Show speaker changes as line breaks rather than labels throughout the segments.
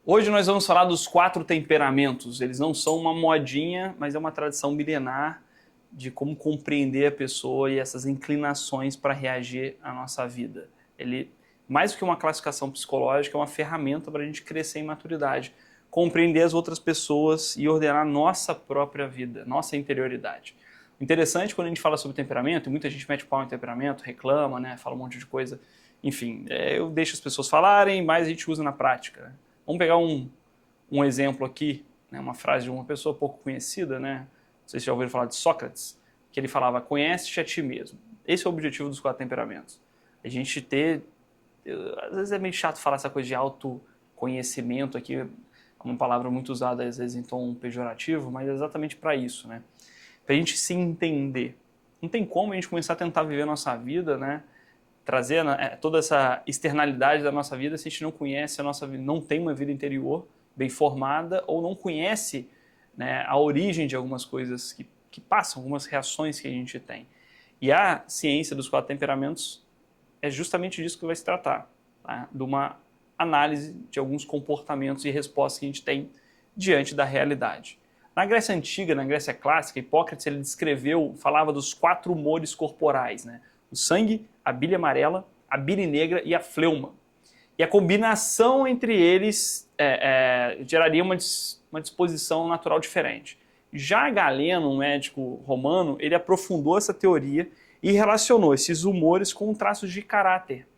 Hoje nós vamos falar dos 4 temperamentos. Eles não são uma modinha, mas é uma tradição milenar de como compreender a pessoa e essas inclinações para reagir à nossa vida. Ele, mais do que uma classificação psicológica, é uma ferramenta para a gente crescer em maturidade, compreender as outras pessoas e ordenar nossa própria vida, nossa interioridade. O interessante quando a gente fala sobre temperamento, e muita gente mete pau em temperamento, reclama, né, fala um monte de coisa, enfim, eu deixo as pessoas falarem, mas a gente usa na prática, né? Vamos pegar um exemplo aqui, né, uma frase de uma pessoa pouco conhecida, né? Não sei se já ouviram falar de Sócrates, que ele falava, conhece-te a ti mesmo. Esse é o objetivo dos 4 temperamentos. A gente ter, às vezes é meio chato falar essa coisa de autoconhecimento aqui, é uma palavra muito usada às vezes em tom pejorativo, mas é exatamente para isso, né? Para a gente se entender. Não tem como a gente começar a tentar viver a nossa vida, né? Trazer toda essa externalidade da nossa vida se a gente não conhece a nossa vida, não tem uma vida interior bem formada ou não conhece, né, a origem de algumas coisas que passam, algumas reações que a gente tem. E a ciência dos 4 temperamentos é justamente disso que vai se tratar, tá? De uma análise de alguns comportamentos e respostas que a gente tem diante da realidade. Na Grécia Antiga, na Grécia Clássica, Hipócrates ele falava dos 4 humores corporais, né? O sangue, a bile amarela, a bile negra e a fleuma. E a combinação entre eles geraria uma disposição natural diferente. Já Galeno, um médico romano, ele aprofundou essa teoria e relacionou esses humores com traços de caráter.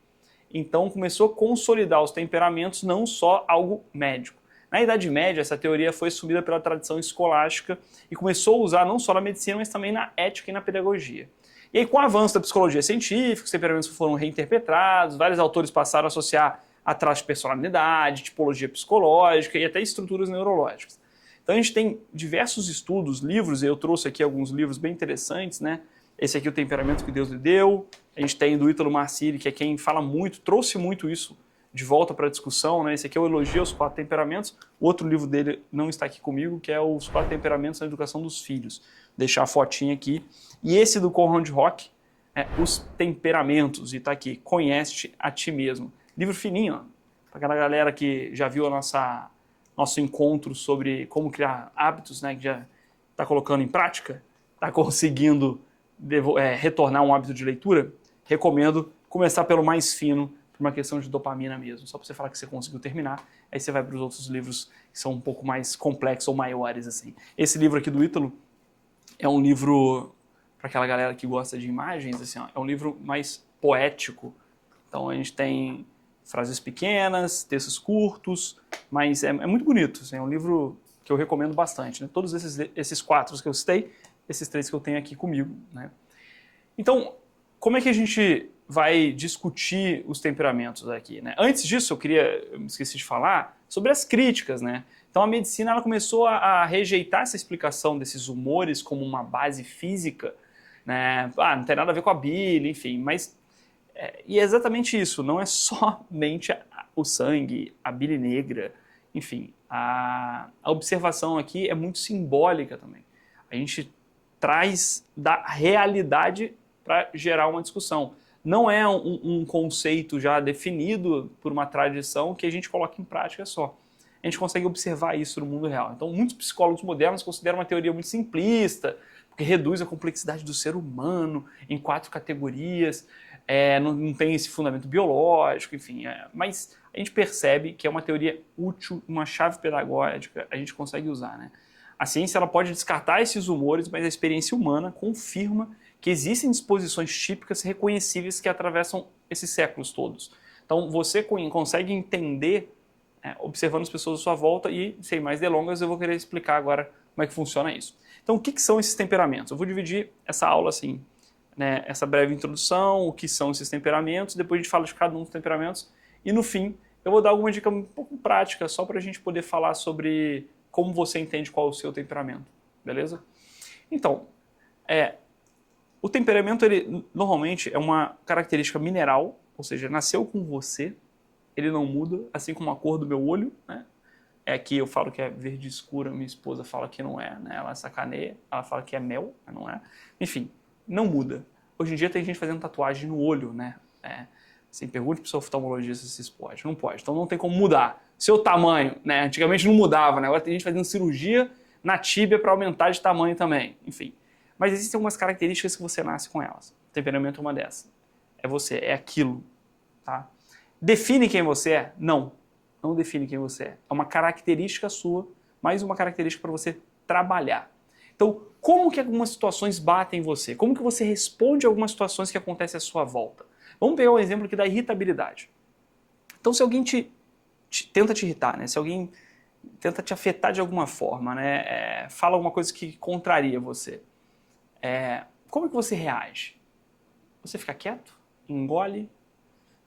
Então começou a consolidar os temperamentos, não só algo médico. Na Idade Média, essa teoria foi assumida pela tradição escolástica e começou a usar não só na medicina, mas também na ética e na pedagogia. E aí, com o avanço da psicologia científica, os temperamentos foram reinterpretados, vários autores passaram a associar a traços de personalidade, tipologia psicológica e até estruturas neurológicas. Então a gente tem diversos estudos, livros, e eu trouxe aqui alguns livros bem interessantes, né? Esse aqui, O Temperamento que Deus lhe Deu, a gente tem do Ítalo Marcilli, que é quem fala muito, trouxe muito isso de volta para a discussão, né? Esse aqui é o Elogio aos 4 Temperamentos, o outro livro dele não está aqui comigo, que é Os 4 Temperamentos na Educação dos Filhos. Vou deixar a fotinha aqui. E esse do Conrad Rock, Os Temperamentos, e está aqui, Conhece-te a ti mesmo. Livro fininho, para aquela galera que já viu nosso encontro sobre como criar hábitos, né, que já está colocando em prática, está conseguindo retornar um hábito de leitura, recomendo começar pelo mais fino, por uma questão de dopamina mesmo, só para você falar que você conseguiu terminar, aí você vai para os outros livros que são um pouco mais complexos ou maiores, assim. Esse livro aqui do Ítalo é um livro, para aquela galera que gosta de imagens, assim, ó, é um livro mais poético, então a gente tem frases pequenas, textos curtos, mas é muito bonito, assim, é um livro que eu recomendo bastante, né? Todos esses 4 que eu citei, esses 3 que eu tenho aqui comigo, né? Então, como é que a gente vai discutir os temperamentos aqui, né? Antes disso, eu me esqueci de falar sobre as críticas, né? Então a medicina ela começou a rejeitar essa explicação desses humores como uma base física, né? Não tem nada a ver com a bile, enfim, mas e é exatamente isso, não é somente o sangue, a bile negra, enfim, a observação aqui é muito simbólica também. A gente traz da realidade para gerar uma discussão. Não é um conceito já definido por uma tradição que a gente coloca em prática só. A gente consegue observar isso no mundo real. Então, muitos psicólogos modernos consideram uma teoria muito simplista, porque reduz a complexidade do ser humano em 4 categorias, não tem esse fundamento biológico, enfim. Mas a gente percebe que é uma teoria útil, uma chave pedagógica, a gente consegue usar, né? A ciência ela pode descartar esses humores, mas a experiência humana confirma que existem disposições típicas reconhecíveis que atravessam esses séculos todos. Então você consegue entender observando as pessoas à sua volta e, sem mais delongas, eu vou querer explicar agora como é que funciona isso. Então o que são esses temperamentos? Eu vou dividir essa aula assim, né, essa breve introdução, o que são esses temperamentos, depois a gente fala de cada um dos temperamentos e no fim eu vou dar alguma dica um pouco prática só para a gente poder falar sobre como você entende qual é o seu temperamento, beleza? Então, o temperamento, ele normalmente é uma característica mineral, ou seja, nasceu com você, ele não muda, assim como a cor do meu olho, né? Aqui eu falo que é verde escura, minha esposa fala que não é, né? Ela sacaneia, ela fala que é mel, mas não é. Enfim, não muda. Hoje em dia tem gente fazendo tatuagem no olho, né? Assim, pergunte para o seu oftalmologista se isso pode. Não pode. Então não tem como mudar. Seu tamanho, né? Antigamente não mudava, né? Agora tem gente fazendo cirurgia na tíbia para aumentar de tamanho também. Enfim. Mas existem algumas características que você nasce com elas. O temperamento é uma dessas. É você, é aquilo. Tá? Define quem você é? Não. Não define quem você é. É uma característica sua, mais uma característica para você trabalhar. Então, como que algumas situações batem em você? Como que você responde a algumas situações que acontecem à sua volta? Vamos pegar um exemplo aqui da irritabilidade. Então, se alguém tenta te irritar, né? Se alguém tenta te afetar de alguma forma, né? Fala alguma coisa que contraria você, como que você reage? Você fica quieto? Engole?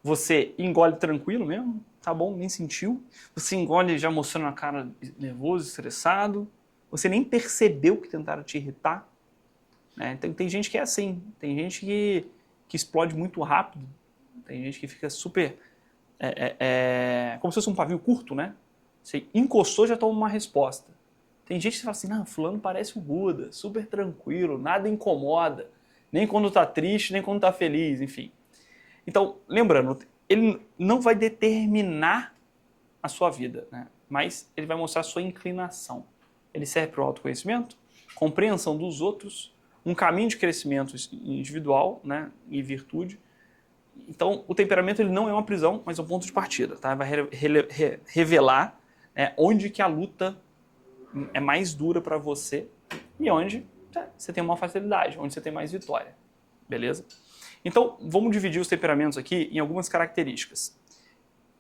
Você engole tranquilo mesmo? Tá bom, nem sentiu? Você engole já mostrando a cara nervoso, estressado? Você nem percebeu que tentaram te irritar? Né? Tem gente que é assim, tem gente que explode muito rápido, tem gente que fica super... como se fosse um pavio curto, né? Você encostou já toma uma resposta. Tem gente que fala assim, não, fulano parece o Buda, super tranquilo, nada incomoda, nem quando tá triste, nem quando tá feliz, enfim. Então, lembrando, ele não vai determinar a sua vida, né? Mas ele vai mostrar a sua inclinação. Ele serve para o autoconhecimento, compreensão dos outros, um caminho de crescimento individual, né, e virtude. Então, o temperamento ele não é uma prisão, mas é um ponto de partida. Tá? Vai revelar onde que a luta é mais dura para você e onde você tem uma facilidade, onde você tem mais vitória. Beleza? Então, vamos dividir os temperamentos aqui em algumas características.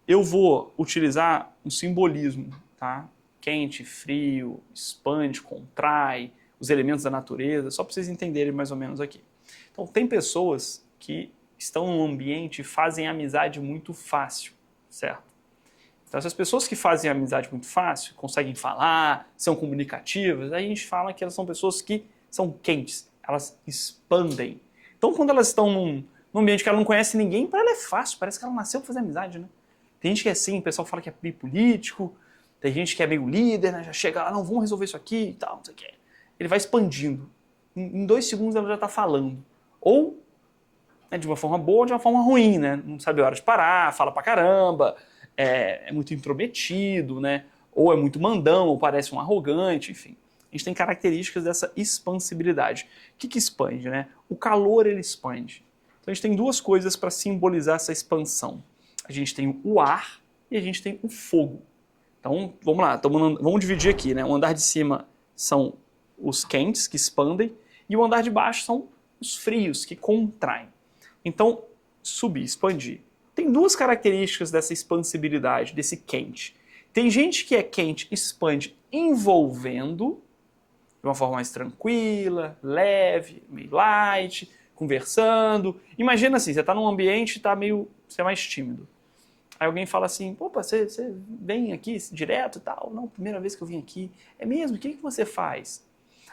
Eu vou utilizar um simbolismo, tá? Quente, frio, expande, contrai, os elementos da natureza, só para vocês entenderem mais ou menos aqui. Então, tem pessoas que estão num ambiente e fazem amizade muito fácil, certo? Então, essas pessoas que fazem amizade muito fácil, conseguem falar, são comunicativas, aí a gente fala que elas são pessoas que são quentes, elas expandem. Então, quando elas estão num ambiente que ela não conhece ninguém, para ela é fácil, parece que ela nasceu para fazer amizade, né? Tem gente que é assim, o pessoal fala que é meio político, tem gente que é meio líder, né? Já chega lá, não, vamos resolver isso aqui e tal, não sei o quê. Ele vai expandindo. Em 2 segundos ela já está falando. Ou de uma forma boa ou de uma forma ruim, né? Não sabe a hora de parar, fala pra caramba, é muito intrometido, né? Ou é muito mandão, ou parece um arrogante, enfim. A gente tem características dessa expansibilidade. O que expande, né? O calor, ele expande. Então a gente tem 2 coisas para simbolizar essa expansão. A gente tem o ar e a gente tem o fogo. Então, vamos lá, vamos dividir aqui, né? O andar de cima são os quentes, que expandem, e o andar de baixo são os frios, que contraem. Então, subir, expandir. Tem 2 características dessa expansibilidade, desse quente. Tem gente que é quente, expande envolvendo, de uma forma mais tranquila, leve, meio light, conversando. Imagina assim, você está num ambiente e você é mais tímido. Aí alguém fala assim, opa, você vem aqui direto e tal? Não, primeira vez que eu vim aqui. É mesmo? O que você faz?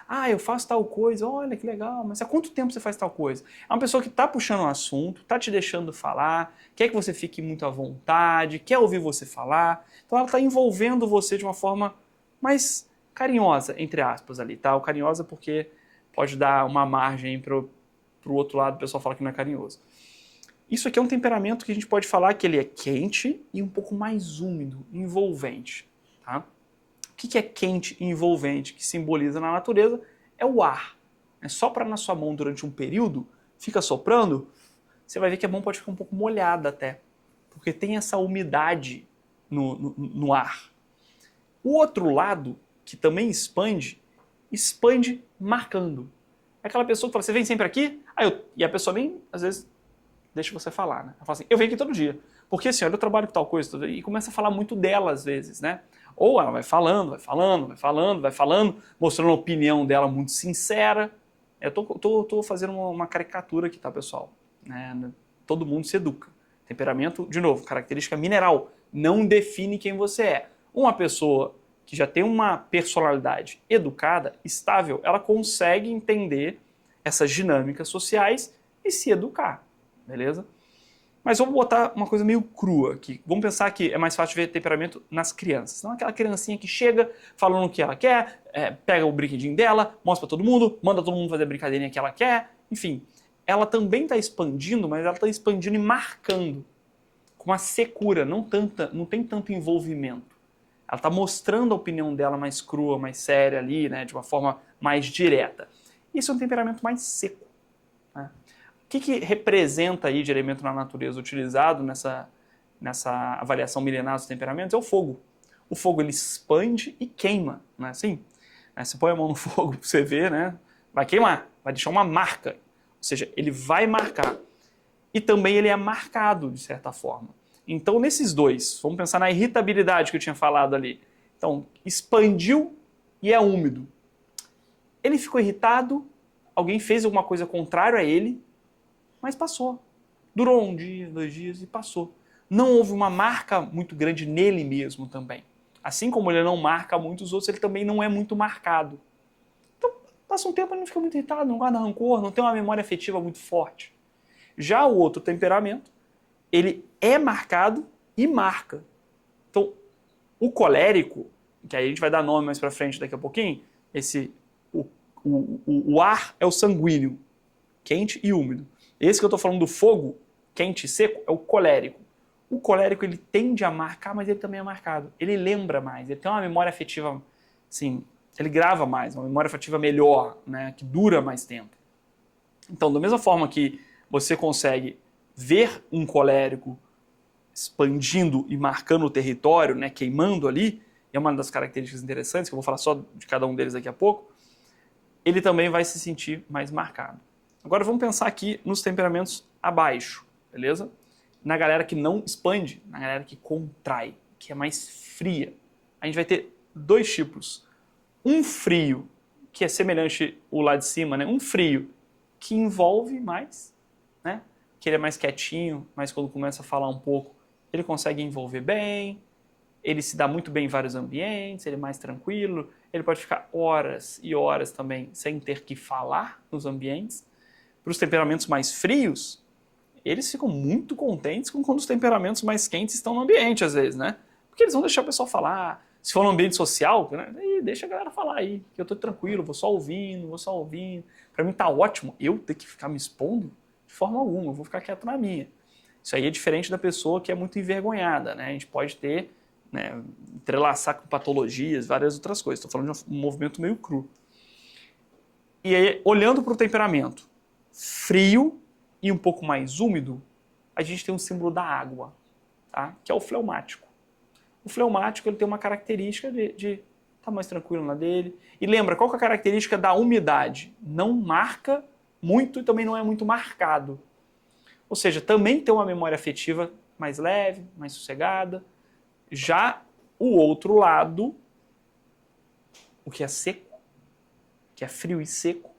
Ah, eu faço tal coisa, olha que legal, mas há quanto tempo você faz tal coisa? É uma pessoa que está puxando o assunto, está te deixando falar, quer que você fique muito à vontade, quer ouvir você falar. Então ela está envolvendo você de uma forma mais carinhosa, entre aspas ali, tá? O carinhosa porque pode dar uma margem para o outro lado, o pessoal fala que não é carinhoso. Isso aqui é um temperamento que a gente pode falar que ele é quente e um pouco mais úmido, envolvente. Tá? O que é quente e envolvente, que simboliza na natureza, é o ar. Sopra na sua mão durante um período, fica soprando, você vai ver que a mão pode ficar um pouco molhada até, porque tem essa umidade no ar. O outro lado, que também expande marcando. É aquela pessoa que fala, você vem sempre aqui? E a pessoa nem, às vezes, deixa você falar, né? Ela fala assim, eu venho aqui todo dia, porque assim, eu trabalho com tal coisa, e começa a falar muito dela às vezes, né? Ou ela vai falando, mostrando a opinião dela muito sincera. Eu tô fazendo uma caricatura aqui, tá, pessoal? Todo mundo se educa. Temperamento, de novo, característica mineral, não define quem você é. Uma pessoa que já tem uma personalidade educada, estável, ela consegue entender essas dinâmicas sociais e se educar. Beleza? Mas vamos botar uma coisa meio crua aqui. Vamos pensar que é mais fácil de ver temperamento nas crianças. Não aquela criancinha que chega falando o que ela quer, pega o brinquedinho dela, mostra pra todo mundo, manda todo mundo fazer a brincadeirinha que ela quer. Enfim, ela também está expandindo, mas ela está expandindo e marcando. com uma secura, não tem tanto envolvimento. Ela está mostrando a opinião dela mais crua, mais séria ali, né, de uma forma mais direta. Isso é um temperamento mais seco. Né? O que representa aí de elemento na natureza utilizado nessa avaliação milenar dos temperamentos? É o fogo. O fogo ele expande e queima, não é assim? Você põe a mão no fogo para você ver, né? Vai queimar, vai deixar uma marca. Ou seja, ele vai marcar. E também ele é marcado, de certa forma. Então, nesses dois, vamos pensar na irritabilidade que eu tinha falado ali. Então, expandiu e é úmido. Ele ficou irritado, alguém fez alguma coisa contrária a ele, mas passou. Durou um dia, 2 dias e passou. Não houve uma marca muito grande nele mesmo também. Assim como ele não marca muitos outros, ele também não é muito marcado. Então, passa um tempo, ele não fica muito irritado, não guarda rancor, não tem uma memória afetiva muito forte. Já o outro temperamento, ele é marcado e marca. Então, o colérico, que aí a gente vai dar nome mais pra frente daqui a pouquinho, o ar é o sanguíneo, quente e úmido. Esse que eu tô falando do fogo, quente e seco, é o colérico. O colérico, ele tende a marcar, mas ele também é marcado. Ele lembra mais, ele tem uma memória afetiva, assim, ele grava mais, uma memória afetiva melhor, né, que dura mais tempo. Então, da mesma forma que você consegue ver um colérico expandindo e marcando o território, né, queimando ali, é uma das características interessantes, que eu vou falar só de cada um deles daqui a pouco, ele também vai se sentir mais marcado. Agora vamos pensar aqui nos temperamentos abaixo, beleza? Na galera que não expande, na galera que contrai, que é mais fria. A gente vai ter 2 tipos. Um frio, que é semelhante ao lá de cima, né? Um frio que envolve mais, né? Que ele é mais quietinho, mas quando começa a falar um pouco, ele consegue envolver bem, ele se dá muito bem em vários ambientes, ele é mais tranquilo, ele pode ficar horas e horas também sem ter que falar nos ambientes. Para os temperamentos mais frios, eles ficam muito contentes com quando os temperamentos mais quentes estão no ambiente, às vezes, né? Porque eles vão deixar o pessoal falar. Se for no ambiente social, né? Deixa a galera falar aí, que eu tô tranquilo, vou só ouvindo. Para mim tá ótimo eu ter que ficar me expondo de forma alguma, eu vou ficar quieto na minha. Isso aí é diferente da pessoa que é muito envergonhada, né? A gente pode ter, né, entrelaçar com patologias, várias outras coisas. Estou falando de um movimento meio cru. E aí, olhando para o temperamento frio e um pouco mais úmido, a gente tem um símbolo da água, tá? Que é o fleumático. O fleumático ele tem uma característica de estar mais tranquilo na dele. E lembra, qual que é a característica da umidade? Não marca muito e também não é muito marcado. Ou seja, também tem uma memória afetiva mais leve, mais sossegada. Já o outro lado, o que é seco, que é frio e seco,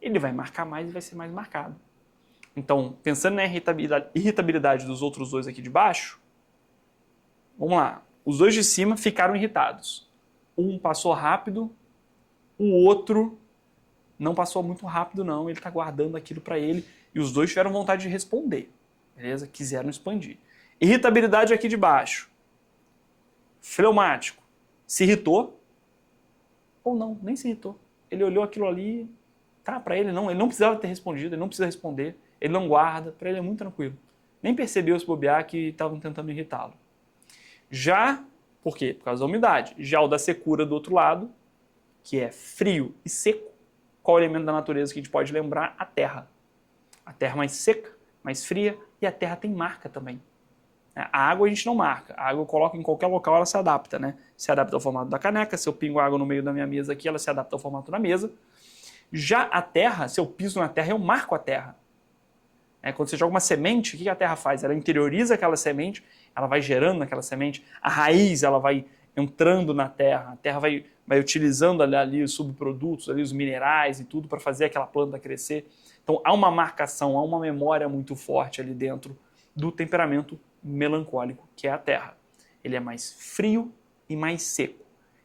ele vai marcar mais e vai ser mais marcado. Então, pensando na irritabilidade dos outros dois aqui de baixo, vamos lá. Os dois de cima ficaram irritados. Um passou rápido, o outro não passou muito rápido não, ele está guardando aquilo para ele e os dois tiveram vontade de responder, beleza? Quiseram expandir. Irritabilidade aqui de baixo. Fleumático. Se irritou ou não, nem se irritou. Ele olhou aquilo ali, tá, para ele não precisava ter respondido, ele não precisa responder, ele não guarda, para ele é muito tranquilo. Nem percebeu se bobear que estavam tentando irritá-lo. Já, por quê? Por causa da umidade. Já o da secura do outro lado, que é frio e seco, qual elemento da natureza que a gente pode lembrar? A terra. A terra mais seca, mais fria, e a terra tem marca também. A água a gente não marca, a água eu coloco em qualquer local, ela se adapta, né? Se adapta ao formato da caneca, se eu pingo água no meio da minha mesa aqui, ela se adapta ao formato da mesa. Já a terra, se eu piso na terra, eu marco a terra. Quando você joga uma semente, o que a terra faz? Ela interioriza aquela semente, ela vai gerando naquela semente, a raiz ela vai entrando na terra, a terra vai utilizando ali os subprodutos, ali os minerais e tudo para fazer aquela planta crescer. Então há uma marcação, há uma memória muito forte ali dentro do temperamento melancólico, que é a terra. Ele é mais frio e mais seco.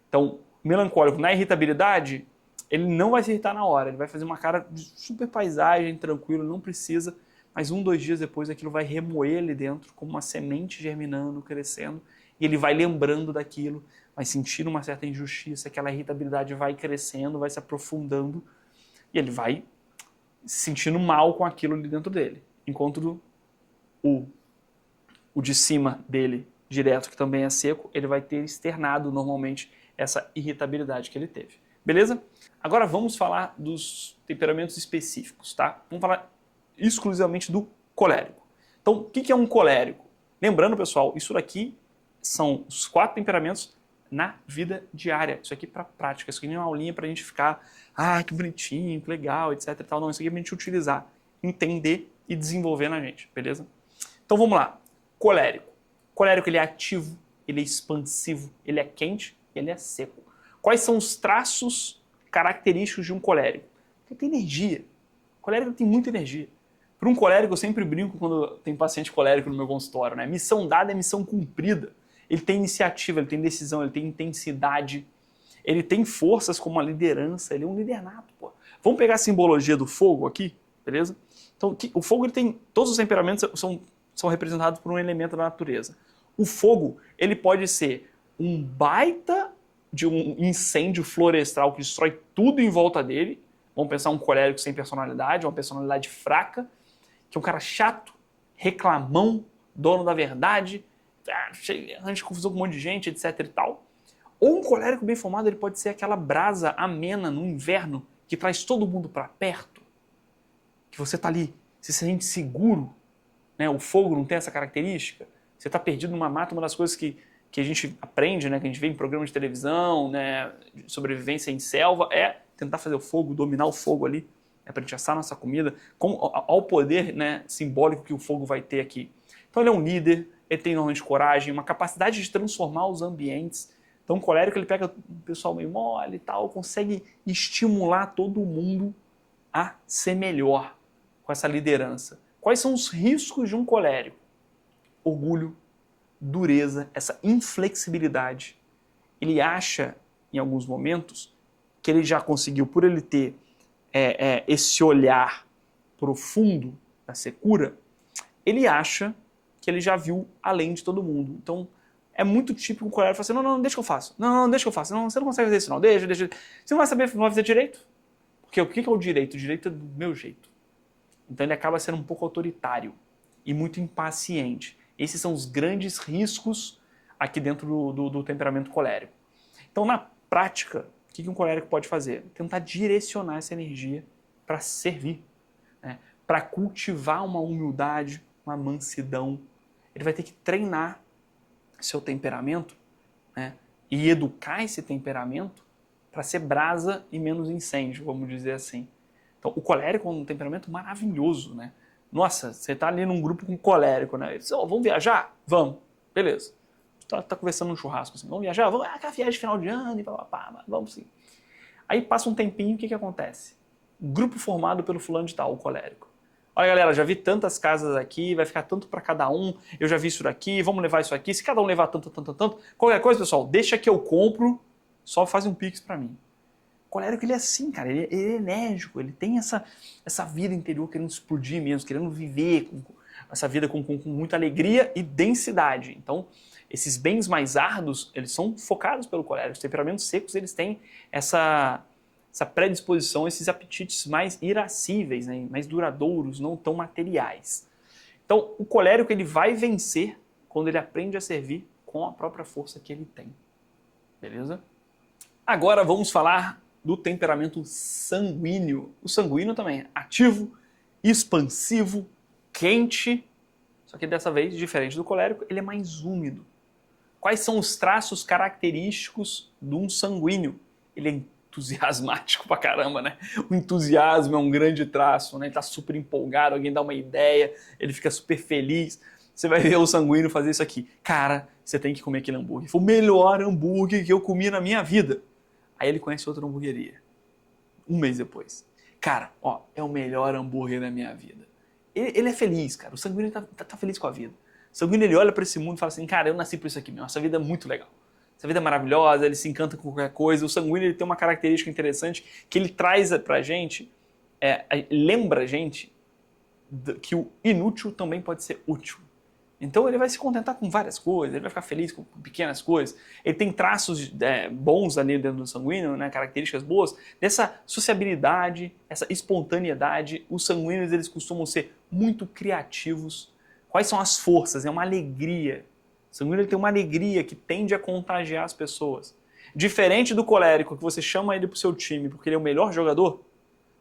Então, melancólico na irritabilidade, ele não vai se irritar na hora, ele vai fazer uma cara de super paisagem, tranquilo, não precisa, mas 1, 2 dias depois aquilo vai remoer ali dentro como uma semente germinando, crescendo, e ele vai lembrando daquilo, vai sentindo uma certa injustiça, aquela irritabilidade vai crescendo, vai se aprofundando, e ele vai se sentindo mal com aquilo ali dentro dele. Enquanto o o de cima dele direto, que também é seco, ele vai ter externado normalmente essa irritabilidade que ele teve. Beleza? Agora vamos falar dos temperamentos específicos, tá? Vamos falar exclusivamente do colérico. Então, o que é um colérico? Lembrando, pessoal, isso daqui são os 4 temperamentos na vida diária. Isso aqui para prática, isso aqui não é uma aulinha para a gente ficar, que bonitinho, que legal, etc e tal. Não, isso aqui é para a gente utilizar, entender e desenvolver na gente, beleza? Então vamos lá. Colérico. Colérico, ele é ativo, ele é expansivo, ele é quente e ele é seco. Quais são os traços característicos de um colérico? Ele tem energia. O colérico tem muita energia. Para um colérico, eu sempre brinco quando tem paciente colérico no meu consultório, né? Missão dada é missão cumprida. Ele tem iniciativa, ele tem decisão, ele tem intensidade, ele tem forças como a liderança, ele é um líder nato, pô. Vamos pegar a simbologia do fogo aqui, beleza? Então, o fogo, ele tem, todos os temperamentos são representados por um elemento da natureza. O fogo, ele pode ser um baita de um incêndio florestal que destrói tudo em volta dele. Vamos pensar um colérico sem personalidade, uma personalidade fraca, que é um cara chato, reclamão, dono da verdade, arranja de confusão com um monte de gente, etc e tal. Ou um colérico bem formado, ele pode ser aquela brasa amena no inverno que traz todo mundo para perto, que você tá ali, se sente seguro, né? O fogo não tem essa característica. Você tá perdido numa mata, uma das coisas que a gente aprende, né, que a gente vê em programas de televisão, né, de sobrevivência em selva, é tentar fazer o fogo, dominar o fogo ali, para a gente assar nossa comida, ao poder, né, simbólico que o fogo vai ter aqui. Então ele é um líder, ele tem normalmente coragem, uma capacidade de transformar os ambientes. Então o colérico, ele pega o pessoal meio mole e tal, consegue estimular todo mundo a ser melhor com essa liderança. Quais são os riscos de um colérico? Orgulho, dureza, essa inflexibilidade. Ele acha, em alguns momentos, que ele já conseguiu, por ele ter esse olhar profundo da secura, ele acha que ele já viu além de todo mundo. Então, é muito típico o colérico falar assim, não, deixa que eu faço. Não, deixa que eu faço. Não, você não consegue fazer isso não, deixa. Você não vai saber, não vai fazer direito. Porque o que é o direito? O direito é do meu jeito. Então ele acaba sendo um pouco autoritário e muito impaciente. Esses são os grandes riscos aqui dentro do temperamento colérico. Então, na prática, o que um colérico pode fazer? Tentar direcionar essa energia para servir, né? Para cultivar uma humildade, uma mansidão. Ele vai ter que treinar seu temperamento, né? E educar esse temperamento para ser brasa e menos incêndio, vamos dizer assim. Então, o colérico é um temperamento maravilhoso, né? Nossa, você tá ali num grupo com colérico, né? Ele diz, vamos viajar? Vamos. Beleza. Tá conversando num churrasco assim, vamos viajar? Vamos, aquela viagem de final de ano e pá, vamos sim. Aí passa um tempinho, o que acontece? Grupo formado pelo fulano de tal, o colérico. Olha, galera, já vi tantas casas aqui, vai ficar tanto para cada um, eu já vi isso daqui, vamos levar isso aqui, se cada um levar tanto, qualquer coisa, pessoal, deixa que eu compro, só faz um pix para mim. O colérico, ele é assim, cara, ele é enérgico, ele tem essa vida interior querendo explodir mesmo, querendo viver essa vida com muita alegria e densidade. Então, esses bens mais árduos, eles são focados pelo colérico. Os temperamentos secos, eles têm essa predisposição, esses apetites mais irascíveis, né, mais duradouros, não tão materiais. Então, o colérico, ele vai vencer quando ele aprende a servir com a própria força que ele tem. Beleza? Agora vamos falar do temperamento sanguíneo. O sanguíneo também é ativo, expansivo, quente, só que dessa vez, diferente do colérico, ele é mais úmido. Quais são os traços característicos de um sanguíneo? Ele é entusiasmático pra caramba, né? O entusiasmo é um grande traço, né? Ele tá super empolgado, alguém dá uma ideia, ele fica super feliz. Você vai ver o sanguíneo fazer isso aqui. Cara, você tem que comer aquele hambúrguer. Foi o melhor hambúrguer que eu comi na minha vida. Aí ele conhece outra hamburgueria. Um mês depois. Cara, é o melhor hambúrguer da minha vida. Ele é feliz, cara. O sanguíneo tá feliz com a vida. O sanguíneo, ele olha pra esse mundo e fala assim, cara, eu nasci por isso aqui mesmo. Essa vida é muito legal. Essa vida é maravilhosa, ele se encanta com qualquer coisa. O sanguíneo, ele tem uma característica interessante que ele traz pra gente, lembra a gente que o inútil também pode ser útil. Então ele vai se contentar com várias coisas, ele vai ficar feliz com pequenas coisas. Ele tem traços bons ali dentro do sanguíneo, né, características boas, dessa sociabilidade, essa espontaneidade. Os sanguíneos, eles costumam ser muito criativos, Quais são as forças? É uma alegria. O sanguíneo ele tem uma alegria que tende a contagiar as pessoas. Diferente do colérico, que você chama ele pro seu time porque ele é o melhor jogador,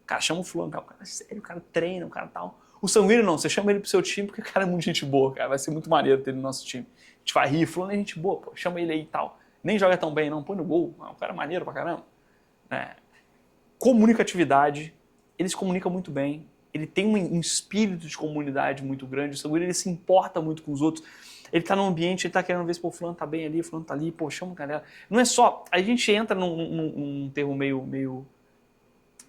o cara chama o fulano, o cara é sério, o cara treina, o cara tal. O sanguíneo não, você chama ele pro seu time porque o cara é muito gente boa, cara, vai ser muito maneiro ter ele no nosso time. A gente vai rir, fulano é gente boa, pô, chama ele aí e tal. Nem joga tão bem não, põe no gol, o cara é maneiro pra caramba. Comunicatividade, ele se comunica muito bem, ele tem um espírito de comunidade muito grande, o sanguíneo ele se importa muito com os outros. Ele tá num ambiente, ele tá querendo ver se o fulano tá bem ali, o fulano tá ali, pô, chama o galera. Não é só, a gente entra num termo meio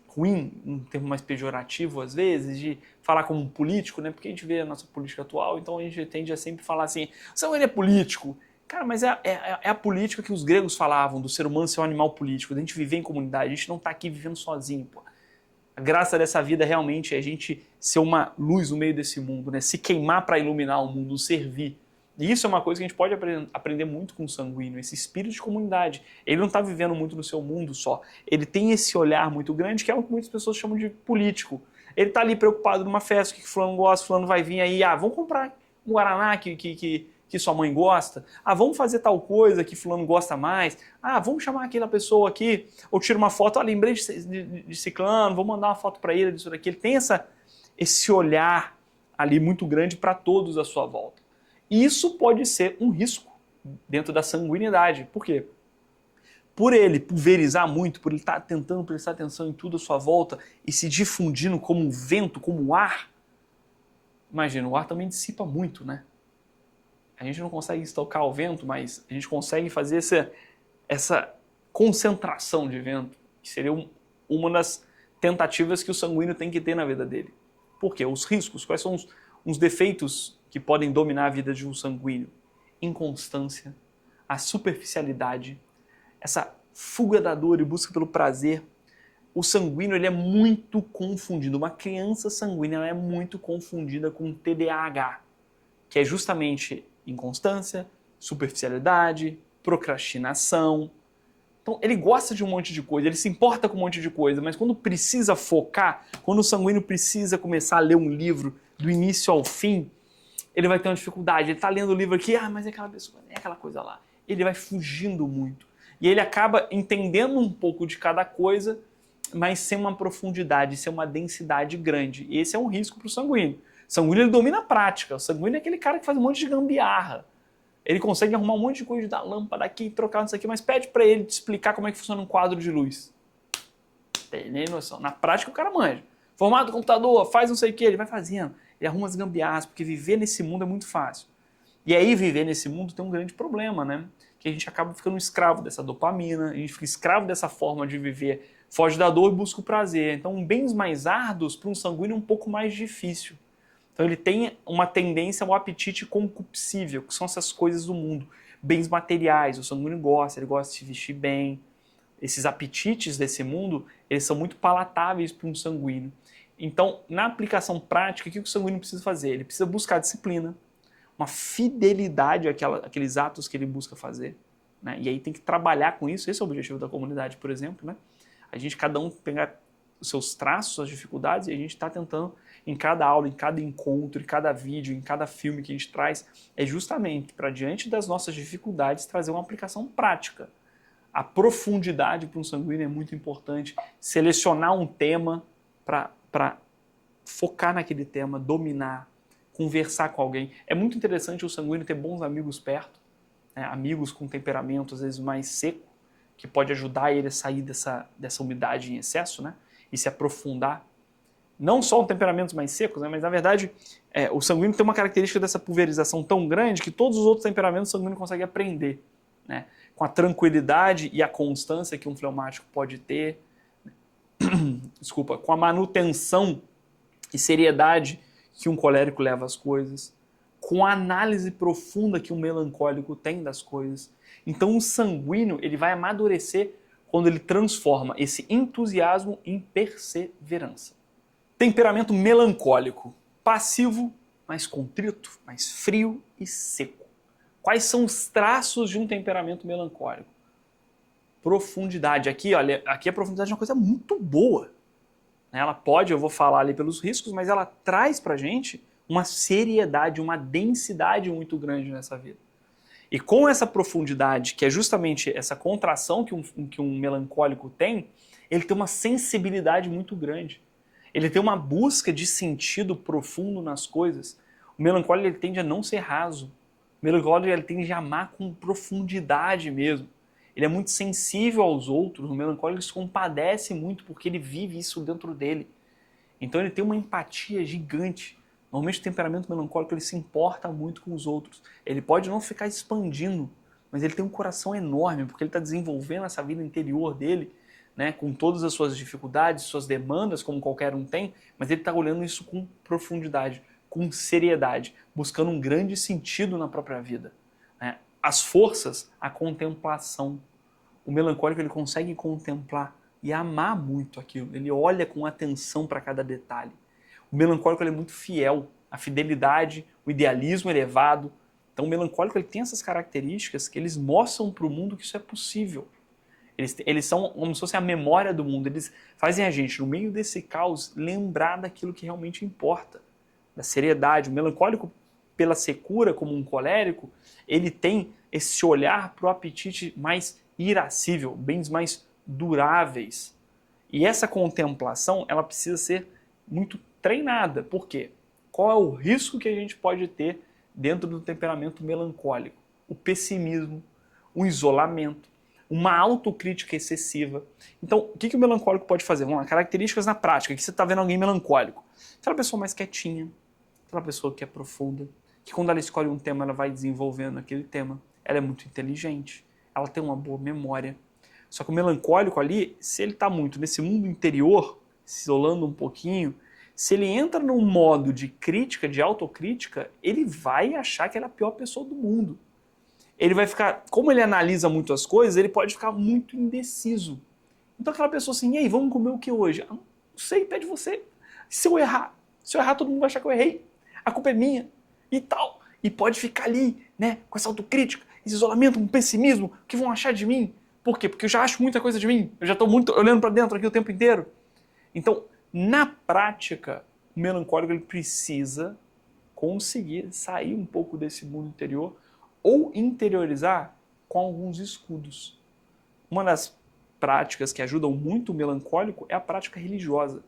ruim, um termo mais pejorativo às vezes, de falar como um político, né? Porque a gente vê a nossa política atual, então a gente tende a sempre falar assim, o sanguíneo é político. Cara, mas é a política que os gregos falavam, do ser humano ser um animal político, da gente viver em comunidade, a gente não tá aqui vivendo sozinho, pô. A graça dessa vida realmente é a gente ser uma luz no meio desse mundo, né? Se queimar para iluminar o mundo, servir. E isso é uma coisa que a gente pode aprender muito com o sanguíneo, esse espírito de comunidade. Ele não está vivendo muito no seu mundo só. Ele tem esse olhar muito grande, que é o que muitas pessoas chamam de político. Ele está ali preocupado numa festa, o que fulano gosta, fulano vai vir aí, vamos comprar um Guaraná que sua mãe gosta. Vamos fazer tal coisa que fulano gosta mais. Vamos chamar aquela pessoa aqui, ou tira uma foto, lembrei de ciclano, vou mandar uma foto para ele, disso daqui. Ele tem esse olhar ali muito grande para todos à sua volta. E isso pode ser um risco dentro da sanguinidade. Por quê? Por ele pulverizar muito, por ele estar tentando prestar atenção em tudo à sua volta e se difundindo como um vento, como um ar. Imagina, o ar também dissipa muito, né? A gente não consegue estocar o vento, mas a gente consegue fazer essa concentração de vento, que seria uma das tentativas que o sanguíneo tem que ter na vida dele. Por quê? Os riscos, quais são os defeitos que podem dominar a vida de um sanguíneo? Inconstância, a superficialidade, essa fuga da dor e busca pelo prazer. O sanguíneo ele é muito confundido. Uma criança sanguínea ela é muito confundida com TDAH, que é justamente inconstância, superficialidade, procrastinação. Então ele gosta de um monte de coisa, ele se importa com um monte de coisa, mas quando precisa focar, quando o sanguíneo precisa começar a ler um livro do início ao fim, ele vai ter uma dificuldade. Ele está lendo o livro aqui, mas é aquela pessoa, é aquela coisa lá. Ele vai fugindo muito. E ele acaba entendendo um pouco de cada coisa, mas sem uma profundidade, sem uma densidade grande. E esse é um risco para o sanguíneo. O sanguíneo ele domina a prática. O sanguíneo é aquele cara que faz um monte de gambiarra. Ele consegue arrumar um monte de coisa da lâmpada aqui, trocar isso aqui, mas pede para ele te explicar como é que funciona um quadro de luz. Tem nem noção. Na prática o cara manja. Formato do computador, faz não sei o que, ele vai fazendo. Ele arruma as gambiarras, porque viver nesse mundo é muito fácil. E aí viver nesse mundo tem um grande problema, né? Que a gente acaba ficando escravo dessa dopamina, a gente fica escravo dessa forma de viver, foge da dor e busca o prazer. Então bens mais árduos para um sanguíneo é um pouco mais difícil. Então ele tem uma tendência ao apetite concupiscível, que são essas coisas do mundo. Bens materiais, o sanguíneo gosta, ele gosta de se vestir bem. Esses apetites desse mundo, eles são muito palatáveis para um sanguíneo. Então, na aplicação prática, o que o sanguíneo precisa fazer? Ele precisa buscar disciplina, uma fidelidade àqueles atos que ele busca fazer. Né? E aí tem que trabalhar com isso, esse é o objetivo da comunidade, por exemplo. Né? A gente, cada um pegar os seus traços, suas dificuldades, e a gente está tentando, em cada aula, em cada encontro, em cada vídeo, em cada filme que a gente traz, é justamente para, diante das nossas dificuldades, trazer uma aplicação prática. A profundidade para um sanguíneo é muito importante. Selecionar um tema para focar naquele tema, dominar, conversar com alguém. É muito interessante o sanguíneo ter bons amigos perto, né? Amigos com temperamento às vezes mais seco, que pode ajudar ele a sair dessa umidade em excesso, né? E se aprofundar. Não só temperamentos mais secos, né? Mas na verdade o sanguíneo tem uma característica dessa pulverização tão grande que todos os outros temperamentos o sanguíneo consegue aprender, né? Com a tranquilidade e a constância que um fleumático pode ter, desculpa, com a manutenção e seriedade que um colérico leva às coisas, com a análise profunda que um melancólico tem das coisas. Então o sanguíneo ele vai amadurecer quando ele transforma esse entusiasmo em perseverança. Temperamento melancólico, passivo, mais contrito, mais frio e seco. Quais são os traços de um temperamento melancólico? Profundidade. Aqui, olha, aqui a profundidade é uma coisa muito boa. Ela pode, eu vou falar ali pelos riscos, mas ela traz pra gente uma seriedade, uma densidade muito grande nessa vida. E com essa profundidade, que é justamente essa contração que um melancólico tem, ele tem uma sensibilidade muito grande. Ele tem uma busca de sentido profundo nas coisas. O melancólico ele tende a não ser raso. O melancólico ele tende a amar com profundidade mesmo. Ele é muito sensível aos outros. O melancólico se compadece muito porque ele vive isso dentro dele. Então ele tem uma empatia gigante. Normalmente o temperamento melancólico ele se importa muito com os outros. Ele pode não ficar expandindo, mas ele tem um coração enorme porque ele está desenvolvendo essa vida interior dele, né, com todas as suas dificuldades, suas demandas, como qualquer um tem, mas ele está olhando isso com profundidade, com seriedade, buscando um grande sentido na própria vida. Né? As forças, a contemplação. O melancólico ele consegue contemplar e amar muito aquilo. Ele olha com atenção para cada detalhe. O melancólico ele é muito fiel, a fidelidade, o idealismo elevado. Então o melancólico ele tem essas características que eles mostram para o mundo que isso é possível. Eles são como se fosse a memória do mundo. Eles fazem a gente, no meio desse caos, lembrar daquilo que realmente importa, da seriedade. O melancólico, pela secura, como um colérico, ele tem esse olhar para o apetite mais irascível, bens mais duráveis. E essa contemplação, ela precisa ser muito treinada. Por quê? Qual é o risco que a gente pode ter dentro do temperamento melancólico? O pessimismo, o isolamento, uma autocrítica excessiva. Então, o que o melancólico pode fazer? Vamos lá, características na prática, que você está vendo alguém melancólico. Aquela pessoa mais quietinha, aquela pessoa que é profunda, que quando ela escolhe um tema, ela vai desenvolvendo aquele tema. Ela é muito inteligente, ela tem uma boa memória. Só que o melancólico ali, se ele está muito nesse mundo interior, se isolando um pouquinho, se ele entra num modo de crítica, de autocrítica, ele vai achar que ele é a pior pessoa do mundo. Ele vai ficar, como ele analisa muito as coisas, ele pode ficar muito indeciso. Então aquela pessoa assim, e aí, vamos comer o que hoje? Ah, não sei, pede você. Se eu errar, todo mundo vai achar que eu errei. A culpa é minha e tal. E pode ficar ali, né, com essa autocrítica, esse isolamento, um pessimismo, o que vão achar de mim? Por quê? Porque eu já acho muita coisa de mim. Eu já estou muito olhando para dentro aqui o tempo inteiro. Então, na prática, o melancólico ele precisa conseguir sair um pouco desse mundo interior ou interiorizar com alguns escudos. Uma das práticas que ajudam muito o melancólico é a prática religiosa.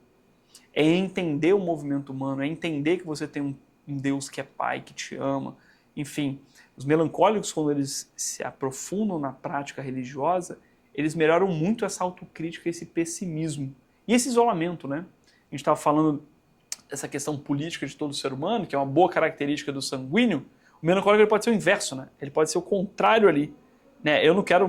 É entender o movimento humano, é entender que você tem um Deus que é pai, que te ama. Enfim, os melancólicos, quando eles se aprofundam na prática religiosa, eles melhoram muito essa autocrítica, esse pessimismo. E esse isolamento, né? A gente estava falando dessa questão política de todo ser humano, que é uma boa característica do sanguíneo. O melancólico ele pode ser o inverso, né? Ele pode ser o contrário ali. Né? Eu não quero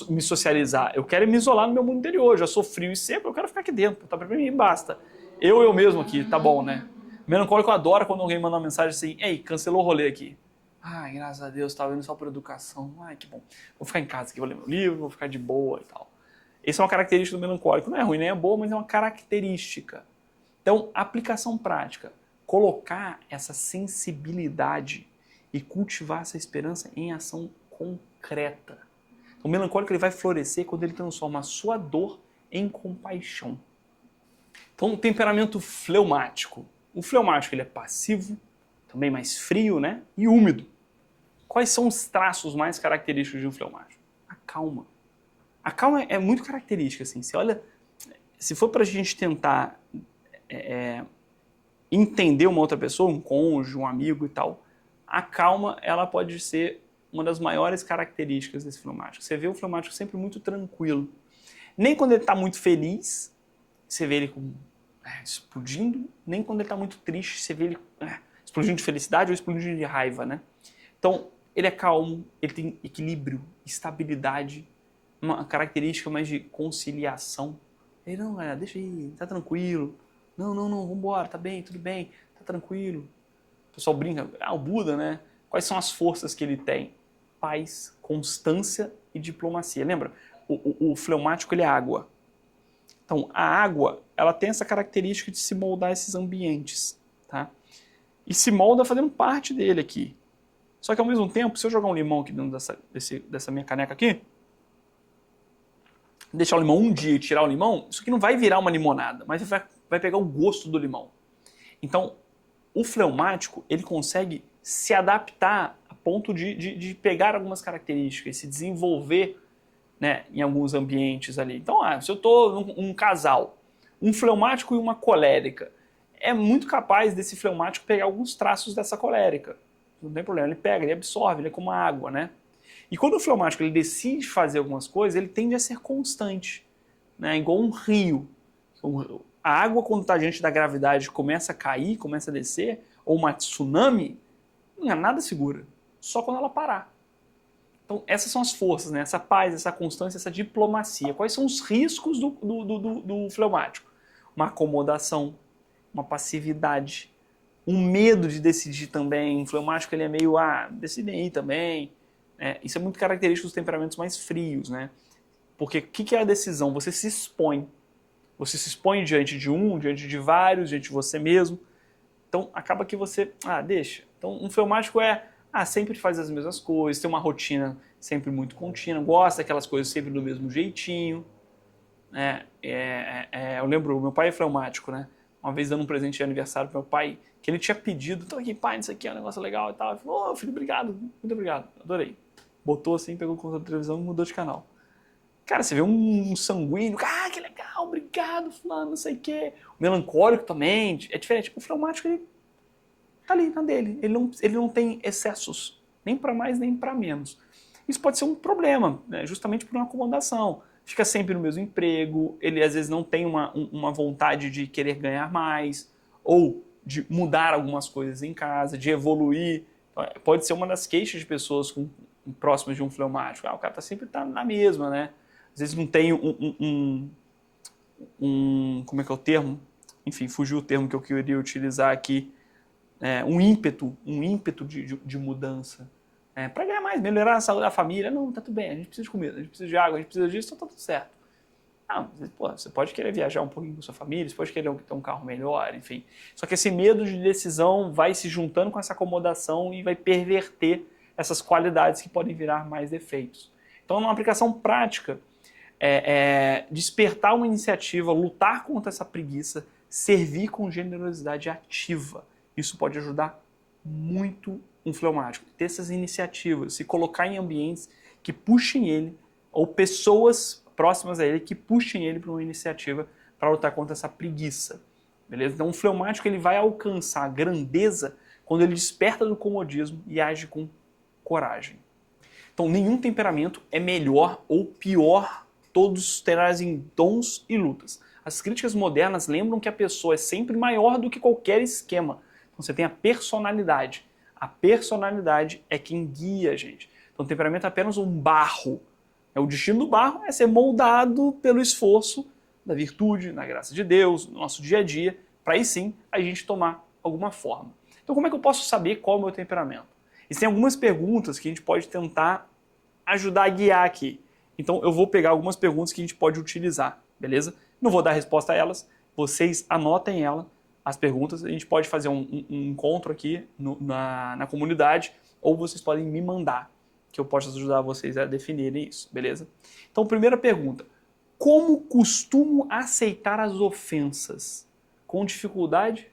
me socializar, eu quero me isolar no meu mundo interior. Eu já sou frio e seco, eu quero ficar aqui dentro. Tá, pra mim, basta. Eu mesmo aqui, tá bom, né? O melancólico adora quando alguém manda uma mensagem assim, ei, cancelou o rolê aqui. Ai, graças a Deus, tava indo só por educação. Ai, que bom. Vou ficar em casa aqui, vou ler meu livro, vou ficar de boa e tal. Essa é uma característica do melancólico. Não é ruim, nem é boa, mas é uma característica. Então, aplicação prática. Colocar essa sensibilidade e cultivar essa esperança em ação concreta. O melancólico ele vai florescer quando ele transforma a sua dor em compaixão. Então, o temperamento fleumático. O fleumático ele é passivo, também mais frio, né? E úmido. Quais são os traços mais característicos de um fleumático? A calma. A calma é muito característica, assim. Você olha, se for para a gente tentar entender uma outra pessoa, um cônjuge, um amigo e tal, a calma ela pode ser uma das maiores características desse fleumático. Você vê o fleumático sempre muito tranquilo. Nem quando ele está muito feliz, você vê ele explodindo, nem quando ele está muito triste, você vê ele explodindo de felicidade ou explodindo de raiva, né? Então, ele é calmo, ele tem equilíbrio, estabilidade, uma característica mais de conciliação. Ele, não, galera, deixa aí, tá tranquilo. Não, vambora, tá bem, tudo bem, tá tranquilo. O pessoal brinca, o Buda, né? Quais são as forças que ele tem? Paz, constância e diplomacia. Lembra? O fleumático, ele é água. Então, a água, ela tem essa característica de se moldar esses ambientes, tá? E se molda fazendo parte dele aqui. Só que, ao mesmo tempo, se eu jogar um limão aqui dentro dessa minha caneca aqui, deixar o limão um dia e tirar o limão, isso aqui não vai virar uma limonada, mas vai pegar o gosto do limão. Então, o fleumático, ele consegue se adaptar a ponto de pegar algumas características, se desenvolver, né, em alguns ambientes ali. Então, se eu estou num casal, um fleumático e uma colérica, é muito capaz desse fleumático pegar alguns traços dessa colérica. Não tem problema, ele pega, ele absorve, ele é como a água, né? E quando o fleumático ele decide fazer algumas coisas, ele tende a ser constante, né? Igual um rio. A água, quando está diante da gravidade, começa a cair, começa a descer, ou uma tsunami, não é nada segura, só quando ela parar. Então, essas são as forças, né? Essa paz, essa constância, essa diplomacia. Quais são os riscos do fleumático? Uma acomodação, uma passividade, um medo de decidir também. O fleumático ele é meio, decidem aí também. Isso é muito característico dos temperamentos mais frios, né? Porque o que é a decisão? Você se expõe. Você se expõe diante diante de vários, diante de você mesmo. Então, acaba que você, deixa. Então, um fleumático sempre faz as mesmas coisas, tem uma rotina sempre muito contínua, gosta daquelas coisas sempre do mesmo jeitinho. Né? Eu lembro, meu pai é fleumático, né? Uma vez dando um presente de aniversário pro meu pai, que ele tinha pedido, então aqui, pai, isso aqui é um negócio legal e tal. Ele falou, filho, obrigado, muito obrigado, adorei. Botou assim, pegou o controle da televisão e mudou de canal. Cara, você vê um sanguíneo, que legal, obrigado, fulano, não sei o quê. O melancólico também, é diferente. O fleumático, ele tá ali, na dele. Ele não tem excessos, nem para mais, nem para menos. Isso pode ser um problema, né? Justamente por uma acomodação. Fica sempre no mesmo emprego, ele às vezes não tem uma vontade de querer ganhar mais, ou de mudar algumas coisas em casa, de evoluir. Pode ser uma das queixas de pessoas próximas de um fleumático. O cara sempre tá na mesma, né? Às vezes não tem como é que é o termo? Enfim, fugiu o termo que eu queria utilizar aqui. Um ímpeto de mudança. Para ganhar mais, melhorar a saúde da família. Não, tá tudo bem, a gente precisa de comida, a gente precisa de água, a gente precisa disso, então tá tudo certo. Você pode querer viajar um pouquinho com sua família, você pode querer ter um carro melhor, enfim. Só que esse medo de decisão vai se juntando com essa acomodação e vai perverter essas qualidades que podem virar mais defeitos. Então, numa aplicação prática, despertar uma iniciativa, lutar contra essa preguiça, servir com generosidade ativa. Isso pode ajudar muito um fleumático. Ter essas iniciativas, se colocar em ambientes que puxem ele, ou pessoas próximas a ele que puxem ele para uma iniciativa para lutar contra essa preguiça. Beleza? Então, um fleumático ele vai alcançar a grandeza quando ele desperta do comodismo e age com coragem. Então, nenhum temperamento é melhor ou pior, todos trazem dons e lutas. As críticas modernas lembram que a pessoa é sempre maior do que qualquer esquema. Então, você tem a personalidade. A personalidade é quem guia a gente. Então, o temperamento é apenas um barro. O destino do barro é ser moldado pelo esforço da virtude, na graça de Deus, no nosso dia a dia, para aí sim a gente tomar alguma forma. Então, como é que eu posso saber qual é o meu temperamento? Existem algumas perguntas que a gente pode tentar ajudar a guiar aqui. Então, eu vou pegar algumas perguntas que a gente pode utilizar, beleza? Não vou dar resposta a elas, vocês anotem as perguntas, a gente pode fazer um encontro aqui na comunidade, ou vocês podem me mandar, que eu possa ajudar vocês a definirem isso, beleza? Então, primeira pergunta, como costumo aceitar as ofensas? Com dificuldade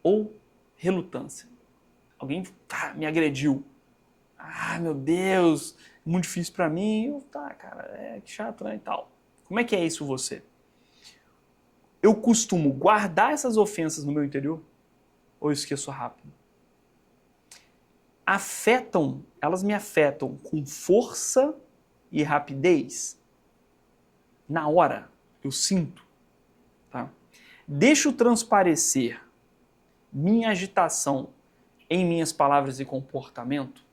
ou relutância? Alguém me agrediu. Meu Deus, muito difícil pra mim. Cara, que chato, né, e tal. Como é que é isso você? Eu costumo guardar essas ofensas no meu interior? Ou eu esqueço rápido? Elas me afetam com força e rapidez? Na hora, eu sinto. Tá? Deixo transparecer minha agitação em minhas palavras e comportamento?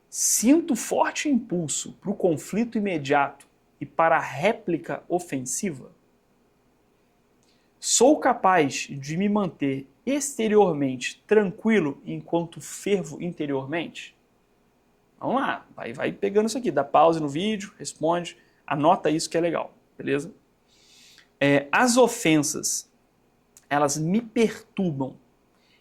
Sinto forte impulso para o conflito imediato e para a réplica ofensiva? Sou capaz de me manter exteriormente tranquilo enquanto fervo interiormente? Vamos lá, vai pegando isso aqui, dá pause no vídeo, responde, anota isso que é legal, beleza? As ofensas, elas me perturbam,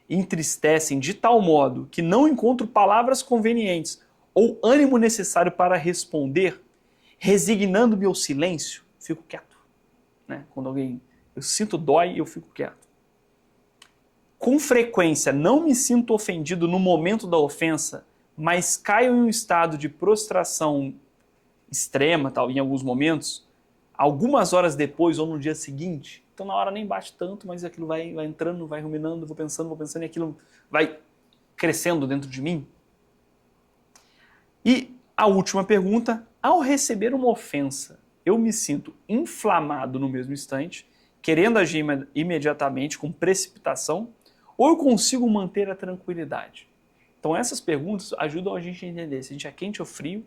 entristecem de tal modo que não encontro palavras convenientes ou ânimo necessário para responder, resignando-me ao silêncio, fico quieto. Né? Quando eu sinto dói, eu fico quieto. com frequência não me sinto ofendido no momento da ofensa, mas caio em um estado de prostração extrema, tal, em alguns momentos, algumas horas depois ou no dia seguinte. Então na hora nem bate tanto, mas aquilo vai entrando, vai ruminando, vou pensando e aquilo vai crescendo dentro de mim. E a última pergunta, ao receber uma ofensa, eu me sinto inflamado no mesmo instante, querendo agir imediatamente, com precipitação, ou eu consigo manter a tranquilidade? Então essas perguntas ajudam a gente a entender se a gente é quente ou frio,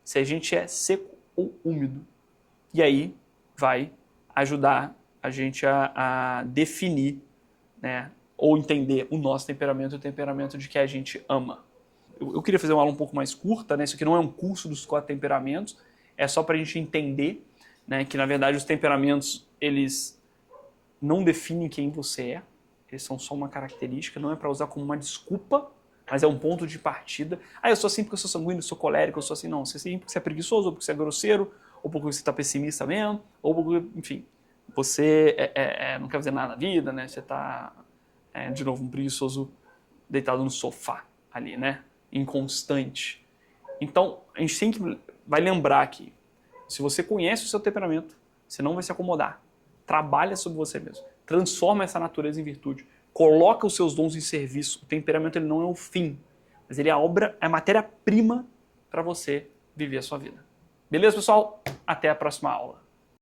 se a gente é seco ou úmido. E aí vai ajudar a gente a definir, né, ou entender o nosso temperamento e o temperamento de que a gente ama. Eu queria fazer uma aula um pouco mais curta, né? Isso aqui não é um curso dos 4 temperamentos, é só para a gente entender, né, que na verdade os temperamentos, eles não definem quem você é, eles são só uma característica, não é para usar como uma desculpa, mas é um ponto de partida. Ah, eu sou assim porque eu sou sanguíneo, sou colérico, eu sou assim. Não, você é assim porque você é preguiçoso, ou porque você é grosseiro, ou porque você está pessimista mesmo, ou porque, enfim, você não quer fazer nada na vida, né? Você está, de novo, um preguiçoso deitado no sofá ali, né? Inconstante. Então, a gente sempre vai lembrar que se você conhece o seu temperamento, você não vai se acomodar. Trabalha sobre você mesmo. Transforma essa natureza em virtude. Coloca os seus dons em serviço. O temperamento ele não é o fim, mas ele é a matéria-prima para você viver a sua vida. Beleza, pessoal? Até a próxima aula.